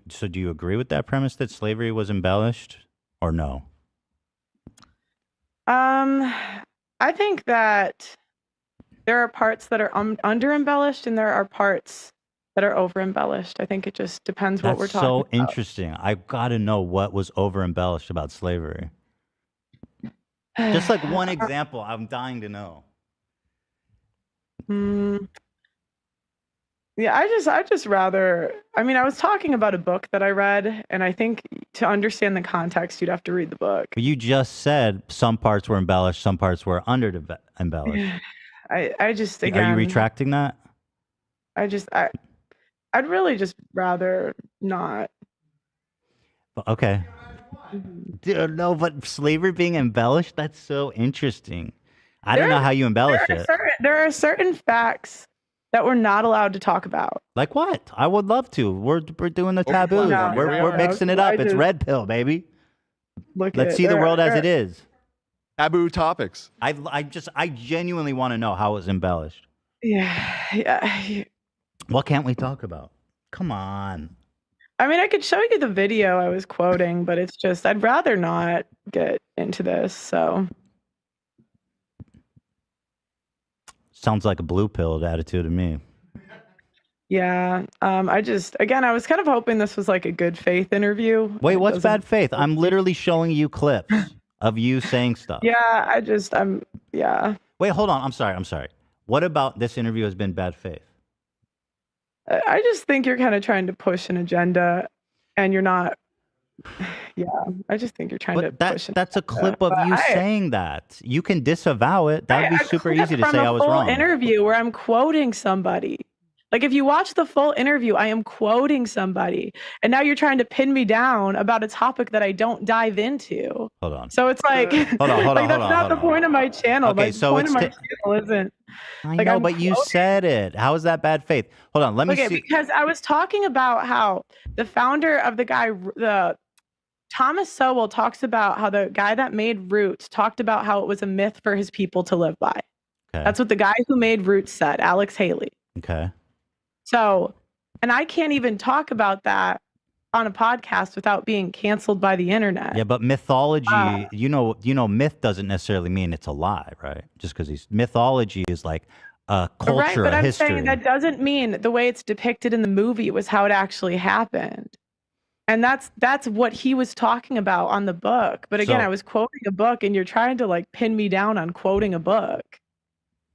So do you agree with that premise that slavery was embellished, or no? I think that there are parts that are under embellished and there are parts that are over embellished. I think it just depends what That's we're talking so about. interesting. I've got to know what was over embellished about slavery. Just like one example, I'm dying to know. Yeah, I just rather. I mean, I was talking about a book that I read, and I think to understand the context, you'd have to read the book. But you just said some parts were embellished, some parts were under embellished. Yeah, I just Are you again, retracting that? I'd really just rather not. Okay. Dude, no, but slavery being embellished, that's so interesting. I don't know how you embellish it. There are certain facts that we're not allowed to talk about. Like what? I would love to. We're doing the taboos. No, We're mixing it up. It's red pill, baby. Let's see the world as it is. Taboo topics. I genuinely want to know how it was embellished. Yeah. What can't we talk about? Come on. I mean, I could show you the video I was quoting, but it's just I'd rather not get into this. So sounds like a blue pilled attitude to me. Yeah. I was kind of hoping this was like a good faith interview. Wait, what's bad faith? I'm literally showing you clips of you saying stuff. Yeah, yeah. Wait, hold on. I'm sorry. What about this interview has been bad faith? I just think you're kind of trying to push an agenda and you're not. Yeah, I just think you're trying to push an That's a clip of you saying that. You can disavow it. That'd be super easy to say I was wrong. Interview where I'm quoting somebody. Like if you watch the full interview, I am quoting somebody. And now you're trying to pin me down about a topic that I don't dive into. Hold on. So it's like, hold on, that's not the point of my channel. Okay, the point of my channel isn't. I know, but you said it. How is that bad faith? Hold on, let me see. Because I was talking about how the founder of the Thomas Sowell talks about how the guy that made Roots talked about how it was a myth for his people to live by. Okay. That's what the guy who made Roots said, Alex Haley. Okay. So, and I can't even talk about that on a podcast without being canceled by the internet. Yeah, but mythology, you know, myth doesn't necessarily mean it's a lie, right? Just because mythology is like a culture, right, but I'm history. saying that doesn't mean the way it's depicted in the movie was how it actually happened. And that's what he was talking about on the book. But again, I was quoting a book and you're trying to like pin me down on quoting a book.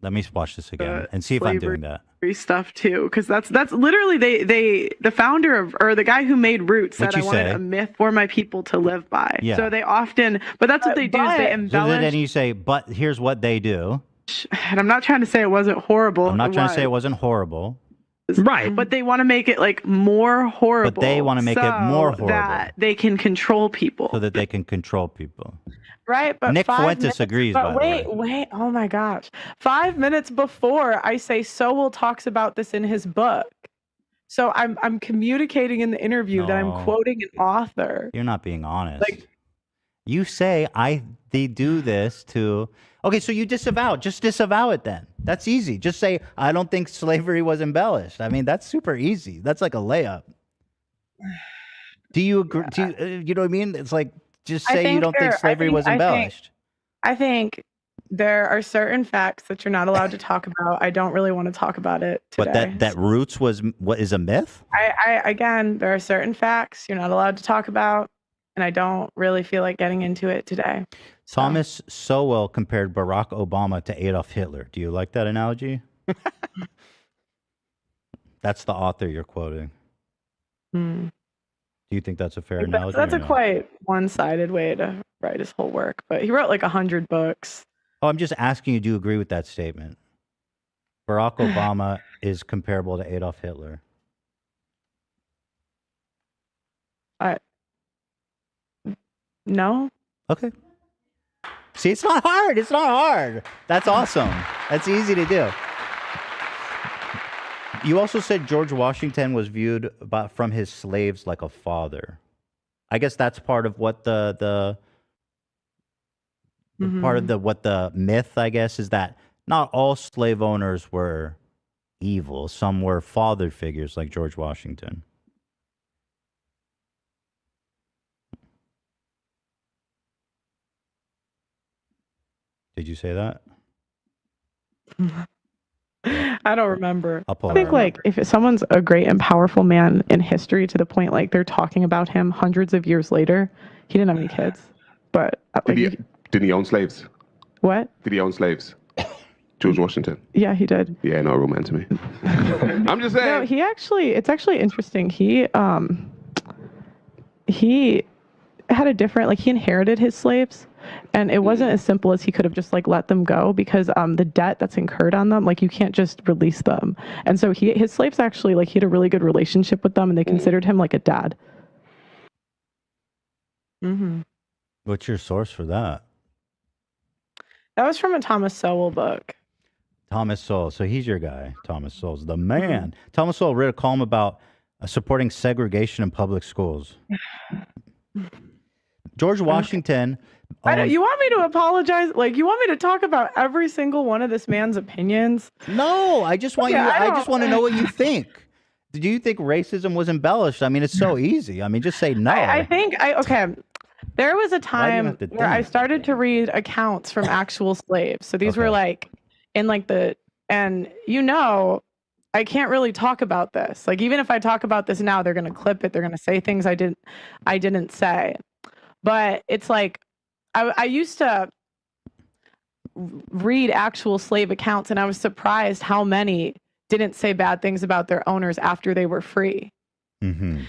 Let me watch this again and see if I'm doing that. Stuff too, because that's literally the founder of, or the guy who made Roots said I wanted a myth for my people to live by. Yeah. So they often, but that's what they do is they embellish. So then you say, but here's what they do. And I'm not trying to say it wasn't horrible. I'm not trying to say it wasn't horrible. Right, but they want to make it like more horrible. But they want to make it more horrible. That they can control people. So that they can control people. Right, but Nick Fuentes agrees. But wait! Oh my gosh! 5 minutes before I say Sowell talks about this in his book, so I'm communicating in the interview that I'm quoting an author. You're not being honest. Like, you say they do this to. Okay, so you disavow. Just disavow it then. That's easy. Just say I don't think slavery was embellished. I mean, that's super easy. That's like a layup. Do you agree? Yeah. You know what I mean? It's like. Just say you don't think slavery was embellished. I think there are certain facts that you're not allowed to talk about. I don't really want to talk about it today. But that Roots was what is a myth? Again, there are certain facts you're not allowed to talk about, and I don't really feel like getting into it today. Thomas Sowell compared Barack Obama to Adolf Hitler. Do you like that analogy? That's the author you're quoting. Do you think that's a fair analogy? That's a quite one-sided way to write his whole work, but he wrote like 100 books. Oh, I'm just asking you, do you agree with that statement? Barack Obama is comparable to Adolf Hitler. No. Okay. See, it's not hard. It's not hard. That's awesome. That's easy to do. You also said George Washington was viewed from his slaves like a father. I guess that's part of what the what the myth, I guess, is that not all slave owners were evil. Some were father figures like George Washington. Did you say that? I don't remember. I'll pull I it think up. like if someone's a great and powerful man in history to the point like they're talking about him hundreds of years later, he didn't have any kids. But Did he own slaves? what? Did he own slaves? George Washington. Yeah, he did. Yeah, not a real man to me. I'm just saying. No, it's actually interesting. He had a different, like he inherited his slaves, and it wasn't as simple as he could have just like let them go, because the debt that's incurred on them, like you can't just release them. And so his slaves actually, like, he had a really good relationship with them, and they considered him like a dad. Mm-hmm. What's your source for that? That was from a Thomas Sowell book. Thomas Sowell. So he's your guy. Thomas Sowell's the man. Thomas Sowell wrote a column about supporting segregation in public schools. George Washington. You want me to apologize? Like, you want me to talk about every single one of this man's opinions? No, I just want I just want to know what you think. Do you think racism was embellished? I mean, it's so easy. I mean, just say no. Okay. There was a time where I started to read accounts from actual slaves. So these were like in like and I can't really talk about this. Like, even if I talk about this now, they're going to clip it. They're going to say things I didn't say. But it's like, I used to read actual slave accounts, and I was surprised how many didn't say bad things about their owners after they were free. Mm-hmm.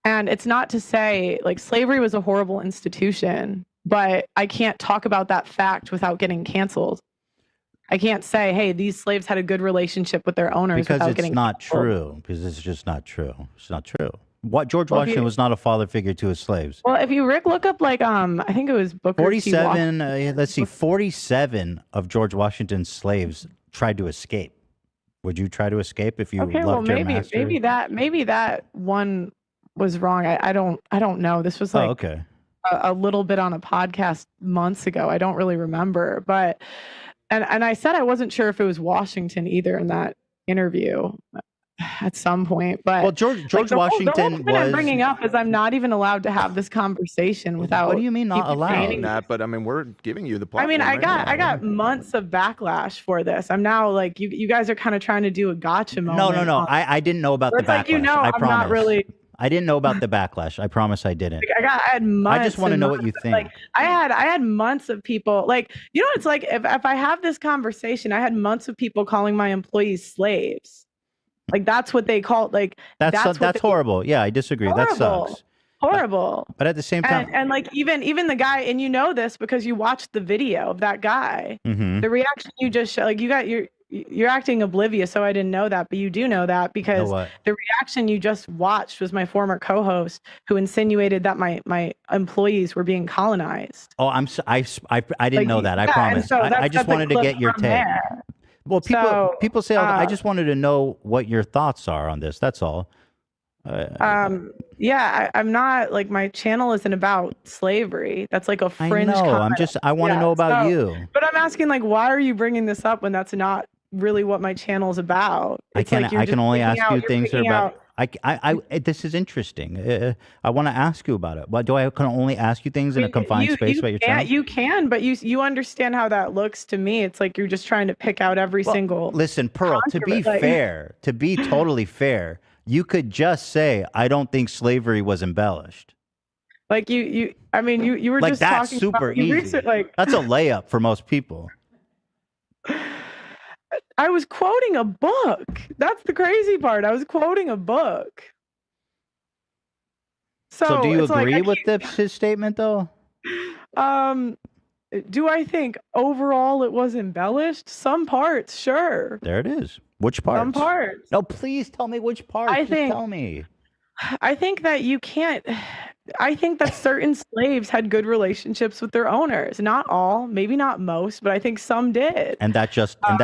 And it's not to say like slavery was a horrible institution, but I can't talk about that fact without getting canceled. I can't say, hey, these slaves had a good relationship with their owners because it's not true. Because it's just not true. It's not true. George Washington was not a father figure to his slaves. Well, if you look up like I think it was Booker 47. Let's see, 47 of George Washington's slaves tried to escape. Would you try to escape if you loved your master? Maybe that one was wrong. I don't know. This was like a little bit on a podcast months ago. I don't really remember, but and I said I wasn't sure if it was Washington either in that interview at some point. But George Washington the whole I'm bringing up is I'm not even allowed to have this conversation without. What do you mean not allowed? That, but I mean, we're giving you the platform. I mean, I got months of backlash for this. I'm now like you guys are kind of trying to do a gotcha moment. No. I didn't know about the backlash. I promise. I'm not really. I didn't know about the backlash. I promise I didn't. I had months. I just want to know what you think. Like, I had months of people like, it's like if I have this conversation, I had months of people calling my employees slaves. Like, that's what they call, like, that's horrible. Yeah, I disagree. Horrible. That sucks. Horrible. But at the same time, and like even the guy, and this because you watched the video of that guy, the reaction you just showed, like you're acting oblivious, so I didn't know that, but you do know that because the reaction you just watched was my former co-host who insinuated that my employees were being colonized. Oh, I didn't know that. I promise. So I just wanted to get your take. There. Well, people say, I just wanted to know what your thoughts are on this. That's all. Yeah, I'm not like, my channel isn't about slavery. That's like a fringe. I know. I want to know about you. But I'm asking, like, why are you bringing this up when that's not really what my channel's about? I can only ask you things that are about. This is interesting. I want to ask you about it. But I can only ask you things in a confined space about your channel? You can, but you understand how that looks to me. It's like you're just trying to pick out every single. Listen, Pearl, to be fair, to be totally fair, you could just say, I don't think slavery was embellished. Like you were like, just that's talking super about, easy. That's a layup for most people. I was quoting a book. That's the crazy part. I was quoting a book. So do you agree with his statement, though? Do I think overall it was embellished? Some parts, sure. There it is. Which parts? Some parts. No, please tell me which parts. Tell me. I think that you can't. I think that certain slaves had good relationships with their owners. Not all, maybe not most, but I think some did. And that just and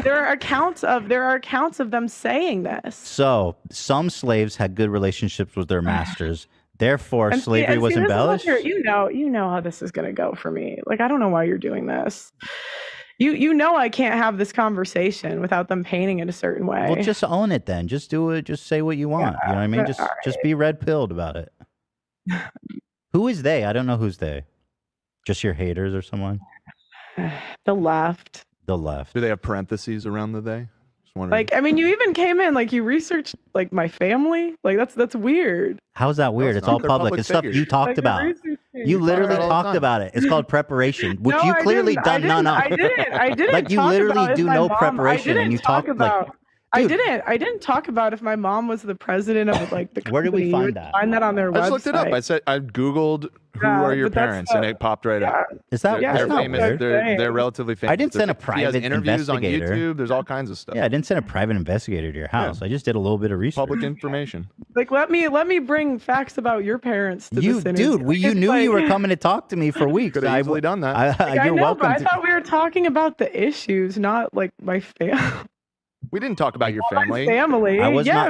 there are accounts of them saying this. So some slaves had good relationships with their masters. Therefore, slavery was embellished. You know how this is going to go for me. Like, I don't know why you're doing this. You know I can't have this conversation without them painting it a certain way. Well, just own it then. Just do it. Just say what you want. You know what I mean? Just be red-pilled about it. Who is they? I don't know who's they. Just your haters or someone? The left. The left. Do they have parentheses around the they? Just wondering. Like, I mean, you even came in, like, you researched, like, my family. Like, that's weird. How's that weird? it's It's all not. They're public. public It's stuff figures. you talked Like, about. you're You literally about it all the talked time. about it. It's called preparation, which No, you I clearly didn't. done none of. I didn't. Like, you talk literally about if do my no mom- preparation, I and you didn't talk talk, like- about. Dude. I didn't talk about if my mom was the president of like the company. Where did we You find would that? Find that on their I website. just looked it up. I said I googled who Yeah, are your but that's parents, and it popped right up. Is that Yeah, They're that's not famous. weird? They're relatively famous. I didn't send a He has private interviews on investigator. YouTube. There's all kinds of stuff. Yeah, I didn't send a private investigator to your house. I just did a little bit of research. Public information. Like, let me bring facts about your parents to You, this interview. dude, you It's knew you were like- coming to talk to me for weeks. Could have easily done that. I You're know, welcome. but I to, thought we were talking about the issues, not like my family. We didn't talk about your family. Family. I was yeah, not-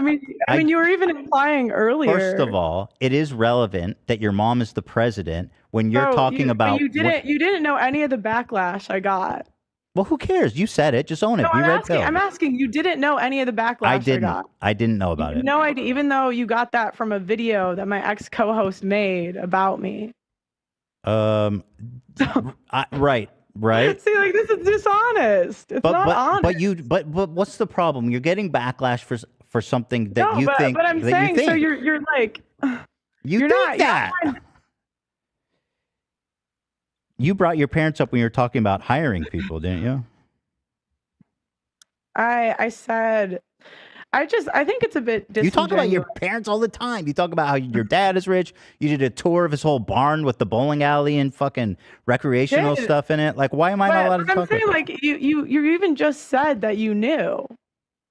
I mean, you were even implying earlier. First of all, it is relevant that your mom is the president when you're No, talking about. But you didn't know any of the backlash I got. Well, who cares? You said it. Just own it. No, Be red pill. I'm asking. You didn't know any of the backlash I didn't. got. I didn't know about it. No idea. Even though you got that from a video that my ex co-host made about me. Right. Right. See, like, this is dishonest. It's not honest. But what's the problem? You're getting backlash for something that No, you think. But I'm that saying, you think. so you're like, you you're think not that. you're not- You brought your parents up when you were talking about hiring people, didn't you? I said, I think it's a bit You talk about your disingenuous. parents all the time. You talk about how your dad is rich. You did a tour of his whole barn with the bowling alley and fucking recreational Did. stuff in it. Like, why am I not allowed to But I'm talk saying, about like, you even just said that you knew.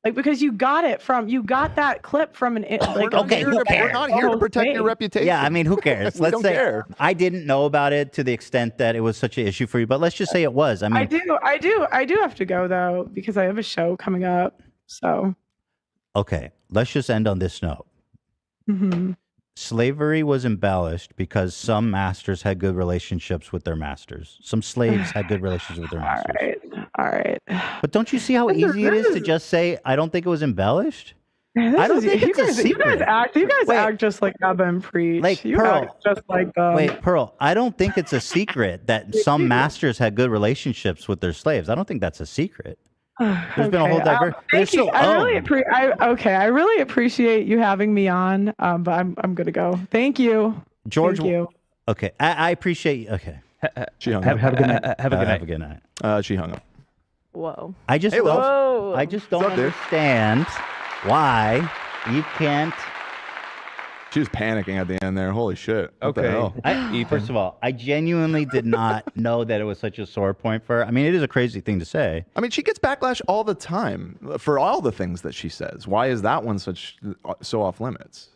Like, because you got that clip from like Okay, who cares? We're not here to protect your reputation. Yeah, I mean, who cares? We Let's don't say care. I didn't know about it to the extent that it was such an issue for you, but let's just say it was. I mean, I do have to go though because I have a show coming up. So okay, let's just end on this note. mhm. Slavery was embellished because some masters had good relationships with their masters. Some slaves had good relationships with their masters. All right. But don't you see how easy it is to just say, I don't think it was embellished? I don't think it's a secret. You guys Wait. act just like Abba and Preach. Like, you Pearl. act just like them. Wait, Pearl, I don't think it's a secret that some masters had good relationships with their slaves. I don't think that's a secret. There's been a whole Okay, there's thank you. still I really appreciate you having me on. But I'm gonna go. Thank you. George. Thank you. Okay, I appreciate you. Okay, She hung Have up. a good night. have a good night. She hung up. Whoa. I just Hey, love. Whoa. I just don't What's up, dude? understand why you can't. She was panicking at the end there. Holy shit. What the Okay. hell? First of all, I genuinely did not know that it was such a sore point for her. I mean, it is a crazy thing to say. I mean, she gets backlash all the time for all the things that she says. Why is that one so off limits?